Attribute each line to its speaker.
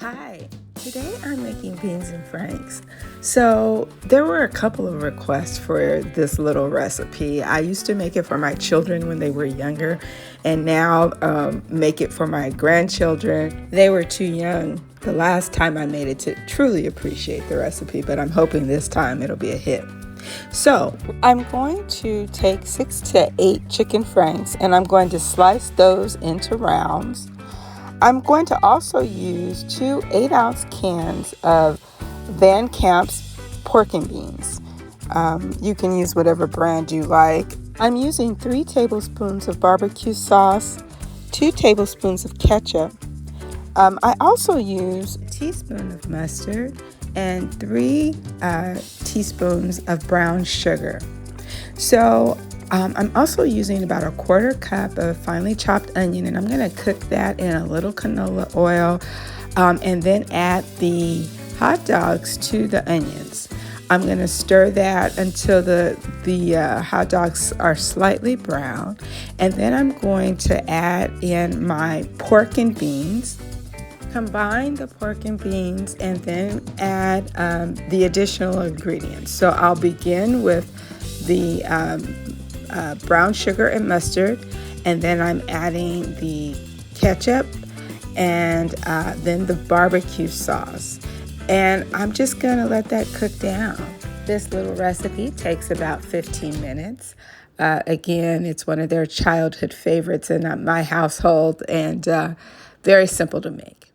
Speaker 1: Hi, today I'm making beans and franks. So there were a couple of requests for this little recipe. I used to make it for my children when they were younger, and now make it for my grandchildren. They were too young the last time I made it to truly appreciate the recipe, but I'm hoping this time it'll be a hit. So I'm going to take 6 to 8 chicken franks and I'm going to slice those into rounds. I'm going to also use 2 8-ounce cans of Van Camp's pork and beans. You can use whatever brand you like. I'm using 3 tablespoons of barbecue sauce, 2 tablespoons of ketchup. I also use a teaspoon of mustard and 3 teaspoons of brown sugar. So I'm also using about a 1/4 cup of finely chopped onion, and I'm going to cook that in a little canola oil and then add the hot dogs to the onions. I'm going to stir that until the hot dogs are slightly brown, and then I'm going to add in my pork and beans. Combine the pork and beans and then add the additional ingredients. So I'll begin with the brown sugar and mustard, and then I'm adding the ketchup and then the barbecue sauce. And I'm just going to let that cook down. This little recipe takes about 15 minutes. Again, it's one of their childhood favorites in my household and very simple to make.